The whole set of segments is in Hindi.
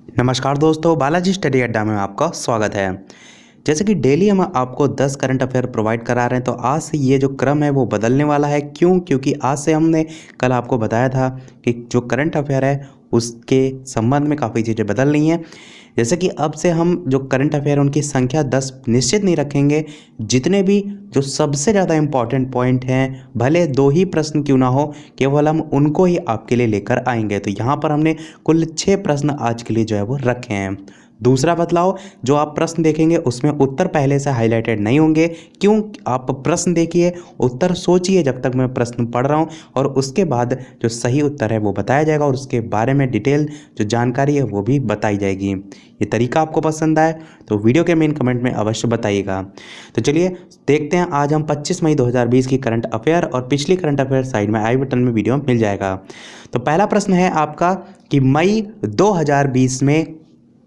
नमस्कार दोस्तों, बालाजी स्टडी अड्डा में आपका स्वागत है। जैसे कि डेली हम आपको 10 करंट अफेयर प्रोवाइड करा रहे हैं, तो आज से ये जो क्रम है वो बदलने वाला है। क्यों? क्योंकि आज से हमने कल आपको बताया था कि जो करंट अफेयर है उसके संबंध में काफ़ी चीज़ें बदल रही हैं। जैसे कि अब से हम जो करंट अफेयर उनकी संख्या 10 निश्चित नहीं रखेंगे। जितने भी जो सबसे ज़्यादा इम्पॉर्टेंट पॉइंट हैं, भले 2 ही प्रश्न क्यों ना हो, केवल हम उनको ही आपके लिए लेकर आएंगे। तो यहाँ पर हमने कुल 6 प्रश्न आज के लिए जो है वो रखे हैं। दूसरा बदलाव, जो आप प्रश्न देखेंगे उसमें उत्तर पहले से हाईलाइटेड नहीं होंगे। क्यों? आप प्रश्न देखिए, उत्तर सोचिए जब तक मैं प्रश्न पढ़ रहा हूँ, और उसके बाद जो सही उत्तर है वो बताया जाएगा और उसके बारे में डिटेल जो जानकारी है वो भी बताई जाएगी। ये तरीका आपको पसंद आए तो वीडियो के मेन कमेंट में अवश्य बताइएगा। तो चलिए देखते हैं, आज हम 25 मई 2020 की करंट अफेयर और पिछली करंट अफेयर साइड में आई बटन में वीडियो मिल जाएगा। तो पहला प्रश्न है आपका कि मई 2020 में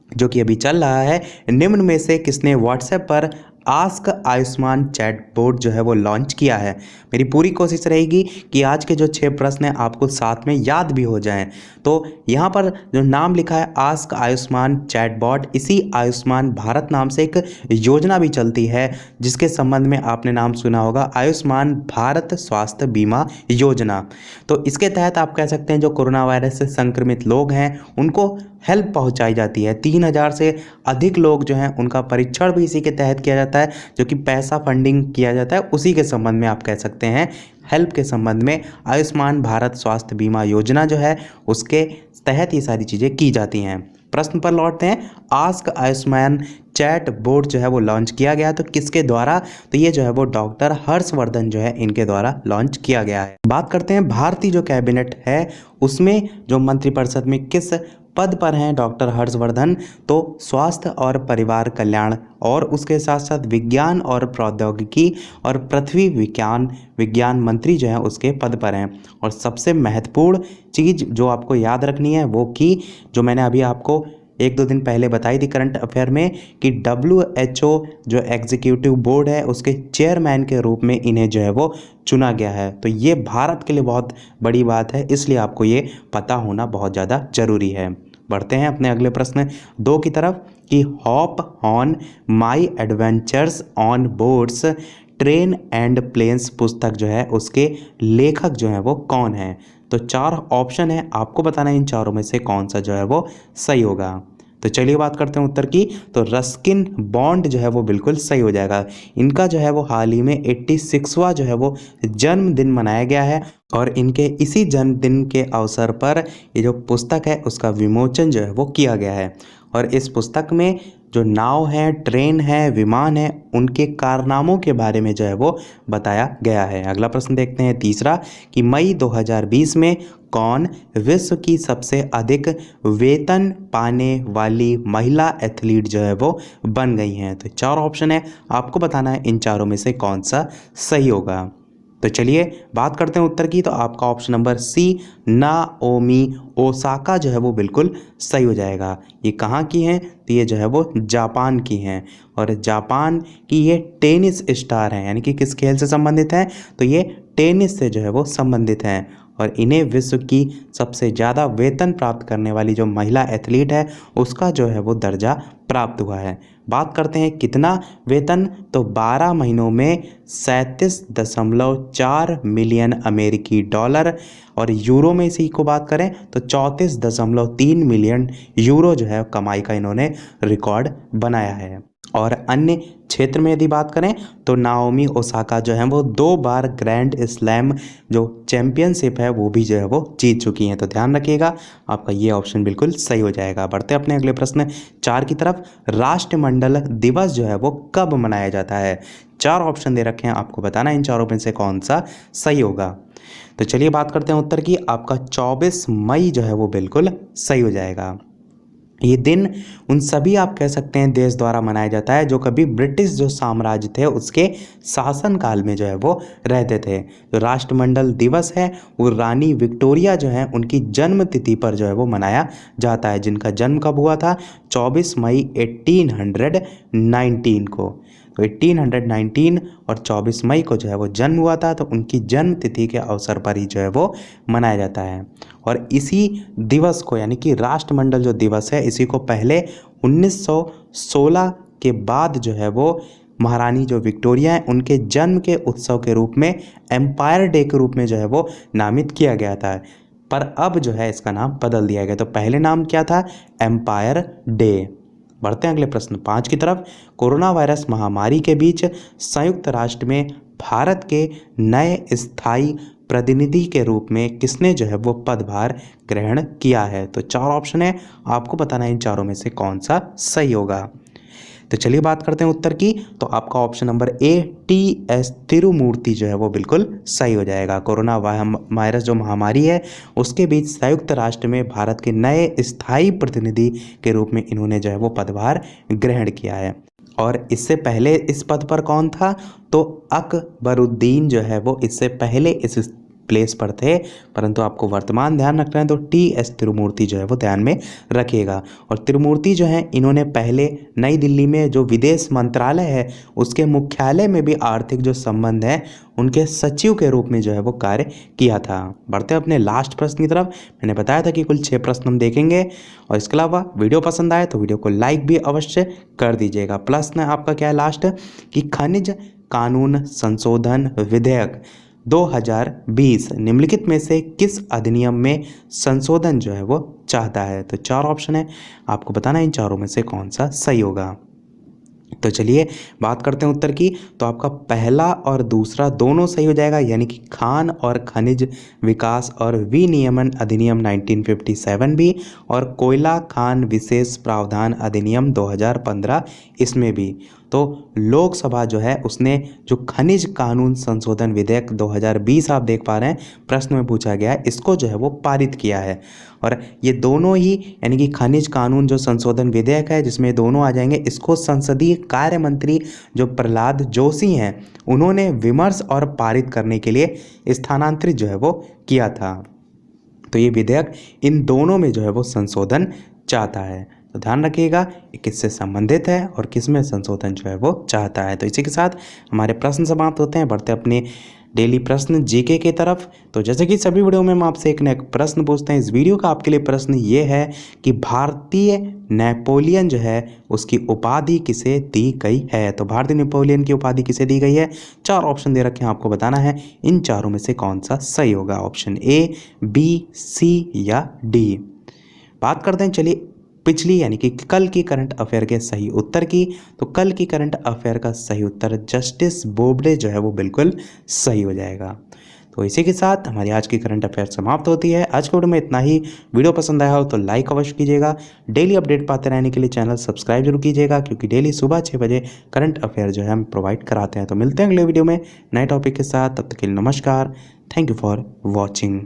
जो कि अभी चल रहा है, निम्न में से किसने व्हाट्सएप पर आस्क आयुष्मान चैटबॉट जो है वो लॉन्च किया है। मेरी पूरी कोशिश रहेगी कि आज के जो 6 प्रश्न हैं आपको साथ में याद भी हो जाएं। तो यहाँ पर जो नाम लिखा है आस्क आयुष्मान चैटबॉट, इसी आयुष्मान भारत नाम से एक योजना भी चलती है जिसके संबंध में आपने नाम सुना होगा, आयुष्मान भारत स्वास्थ्य बीमा योजना। तो इसके तहत आप कह सकते हैं जो कोरोना वायरस से संक्रमित लोग हैं उनको हेल्प पहुंचाई जाती है। 3000 से अधिक लोग जो हैं उनका परीक्षण भी इसी के तहत किया जाता है, जो कि पैसा फंडिंग किया जाता है उसी के संबंध में आप कह सकते हैं हेल्प के संबंध में आयुष्मान भारत स्वास्थ्य बीमा योजना जो है उसके तहत ये सारी चीज़ें की जाती हैं। प्रश्न पर लौटते हैं, आस्क आयुष्मान चैट बोर्ड जो है वो लॉन्च किया गया, तो किसके द्वारा? तो ये जो है वो डॉक्टर हर्षवर्धन जो है इनके द्वारा लॉन्च किया गया है। बात करते हैं भारतीय जो कैबिनेट है उसमें जो मंत्रिपरिषद में किस पद पर हैं डॉक्टर हर्षवर्धन, तो स्वास्थ्य और परिवार कल्याण और उसके साथ साथ विज्ञान और प्रौद्योगिकी और पृथ्वी विज्ञान मंत्री जो हैं उसके पद पर हैं। और सबसे महत्वपूर्ण चीज़ जो आपको याद रखनी है वो कि जो मैंने अभी आपको 1-2 दिन पहले बताई थी करंट अफेयर में कि WHO जो एग्जीक्यूटिव बोर्ड है उसके चेयरमैन के रूप में इन्हें जो है वो चुना गया है। तो ये भारत के लिए बहुत बड़ी बात है, इसलिए आपको ये पता होना बहुत ज़्यादा ज़रूरी है। बढ़ते हैं अपने अगले प्रश्न 2 की तरफ कि hop on my adventures on boards train and planes पुस्तक जो है उसके लेखक जो है वो कौन है। तो 4 ऑप्शन है, आपको बताना है इन चारों में से कौन सा जो है वो सही होगा। तो चलिए बात करते हैं उत्तर की। तो रस्किन बॉन्ड जो है वो बिल्कुल सही हो जाएगा। इनका जो है वो हाल ही में 86वां जो है वो जन्मदिन मनाया गया है और इनके इसी जन्मदिन के अवसर पर ये जो पुस्तक है उसका विमोचन जो है वो किया गया है। और इस पुस्तक में जो नाव है, ट्रेन है, विमान है, उनके कारनामों के बारे में जो है वो बताया गया है। अगला प्रश्न देखते हैं तीसरा कि मई 2020 में कौन विश्व की सबसे अधिक वेतन पाने वाली महिला एथलीट जो है वो बन गई हैं। तो 4 ऑप्शन है, आपको बताना है इन चारों में से कौन सा सही होगा। तो चलिए बात करते हैं उत्तर की। तो आपका option number C Naomi Osaka जो है वो बिल्कुल सही हो जाएगा। ये कहाँ की हैं? तो ये जो है वो जापान की हैं और जापान की ये टेनिस स्टार हैं, यानी कि किस खेल से संबंधित हैं? तो ये टेनिस से जो है वो संबंधित हैं और इन्हें विश्व की सबसे ज़्यादा वेतन प्राप्त करने वाली जो महिला एथलीट है उसका जो है वो दर्जा प्राप्त हुआ है। बात करते हैं कितना वेतन, तो 12 महीनों में 37.4 मिलियन अमेरिकी डॉलर और यूरो में इसी को बात करें तो 34.3 मिलियन यूरो जो है कमाई का इन्होंने रिकॉर्ड बनाया है। और अन्य क्षेत्र में यदि बात करें तो नाओमी ओसाका जो है वो 2 बार ग्रैंड स्लैम जो चैंपियनशिप है वो भी जो है वो जीत चुकी हैं। तो ध्यान रखिएगा, आपका ये ऑप्शन बिल्कुल सही हो जाएगा। बढ़ते अपने अगले प्रश्न 4 की तरफ। राष्ट्रमंडल दिवस जो है वो कब मनाया जाता है? 4 ऑप्शन दे रखे हैं, आपको बताना इन चारों में से कौन सा सही होगा। तो चलिए बात करते हैं उत्तर की। आपका 24 मई जो है वो बिल्कुल सही हो जाएगा। ये दिन उन सभी आप कह सकते हैं देश द्वारा मनाया जाता है जो कभी ब्रिटिश जो साम्राज्य थे उसके शासनकाल में जो है वो रहते थे। जो राष्ट्रमंडल दिवस है वो रानी विक्टोरिया जो है उनकी जन्म तिथि पर जो है वो मनाया जाता है, जिनका जन्म कब हुआ था? 24 मई 1819 को। तो 1819 और 24 मई को जो है वो जन्म हुआ था, तो उनकी जन्म तिथि के अवसर पर ही जो है वो मनाया जाता है। और इसी दिवस को यानी कि राष्ट्रमंडल जो दिवस है, इसी को पहले 1916 के बाद जो है वो महारानी जो विक्टोरिया हैं उनके जन्म के उत्सव के रूप में एम्पायर डे के रूप में जो है वो नामित किया गया था। पर अब जो है इसका नाम बदल दिया गया। तो पहले नाम क्या था? Empire day. बढ़ते हैं अगले प्रश्न 5 की तरफ। कोरोना वायरस महामारी के बीच संयुक्त राष्ट्र में भारत के नए स्थायी प्रतिनिधि के रूप में किसने जो है वो पदभार ग्रहण किया है? तो 4 ऑप्शन है, आपको बताना है इन चारों में से कौन सा सही होगा। तो चलिए बात करते हैं उत्तर की। तो आपका option number A T.S.. Tirumurti जो है वो बिल्कुल सही हो जाएगा। कोरोना वायरस जो महामारी है उसके बीच संयुक्त राष्ट्र में भारत के नए स्थायी प्रतिनिधि के रूप में इन्होंने जो है वो पदभार ग्रहण किया है। और इससे पहले इस पद पर कौन था? तो अकबरुद्दीन जो है वो इससे पहले इस प्लेस पर थे, परंतु आपको वर्तमान ध्यान रखना है तो टी.एस. तिरुमूर्ति जो है वो ध्यान में रखिएगा। और तिरुमूर्ति जो है इन्होंने पहले नई दिल्ली में जो विदेश मंत्रालय है उसके मुख्यालय में भी आर्थिक जो संबंध है उनके सचिव के रूप में जो है वो कार्य किया था। बढ़ते हैं अपने लास्ट प्रश्न की तरफ। मैंने बताया था कि कुल 6 प्रश्न हम देखेंगे। और इसके अलावा वीडियो पसंद आए तो वीडियो को लाइक भी अवश्य कर दीजिएगा। प्रश्न आपका क्या है लास्ट, कि खनिज कानून संशोधन विधेयक 2020 निम्नलिखित में से किस अधिनियम में संशोधन जो है वो चाहता है? तो 4 ऑप्शन है, आपको बताना है इन चारों में से कौन सा सही होगा। तो चलिए बात करते हैं उत्तर की। तो आपका पहला और दूसरा दोनों सही हो जाएगा, यानी कि खान और खनिज विकास और विनियमन अधिनियम 1957 भी, और कोयला खान विशेष प्रावधान अधिनियम 2015 इसमें भी। तो लोकसभा जो है उसने जो खनिज कानून संशोधन विधेयक 2020 आप देख पा रहे हैं प्रश्न में पूछा गया है, इसको जो है वो पारित किया है। और ये दोनों ही यानी कि खनिज कानून जो संशोधन विधेयक है जिसमें दोनों आ जाएंगे, इसको संसदीय कार्य मंत्री जो प्रहलाद जोशी हैं उन्होंने विमर्श और पारित करने के लिए स्थानांतरित जो है वो किया था। तो ये विधेयक इन दोनों में जो है वो संशोधन चाहता है। तो ध्यान रखिएगा ये किससे संबंधित है और किस में संशोधन जो है वो चाहता है। तो इसी के साथ हमारे प्रश्न समाप्त होते हैं। बढ़ते अपने डेली प्रश्न जीके की तरफ। तो जैसे कि सभी वीडियो में हम आपसे एक न एक प्रश्न पूछते हैं, इस वीडियो का आपके लिए प्रश्न ये है कि भारतीय नेपोलियन जो है उसकी उपाधि किसे दी गई है? तो भारतीय नेपोलियन की उपाधि किसे दी गई है? 4 ऑप्शन दे रखे हैं, आपको बताना है इन चारों में से कौन सा सही होगा। ऑप्शन ए, बी, सी या डी। बात करते हैं चलिए पिछली यानी कि कल की करंट अफेयर के सही उत्तर की। तो कल की करंट अफेयर का सही उत्तर जस्टिस बोबडे जो है वो बिल्कुल सही हो जाएगा। तो इसी के साथ हमारी आज की करंट अफेयर समाप्त होती है। आज के वीडियो में इतना ही। वीडियो पसंद आया हो तो लाइक अवश्य कीजिएगा। डेली अपडेट पाते रहने के लिए चैनल सब्सक्राइब जरूर कीजिएगा, क्योंकि डेली सुबह 6 बजे करंट अफेयर जो है हम प्रोवाइड कराते हैं। तो मिलते हैं अगले वीडियो में नए टॉपिक के साथ। तब तक के लिए नमस्कार। Thank you for watching.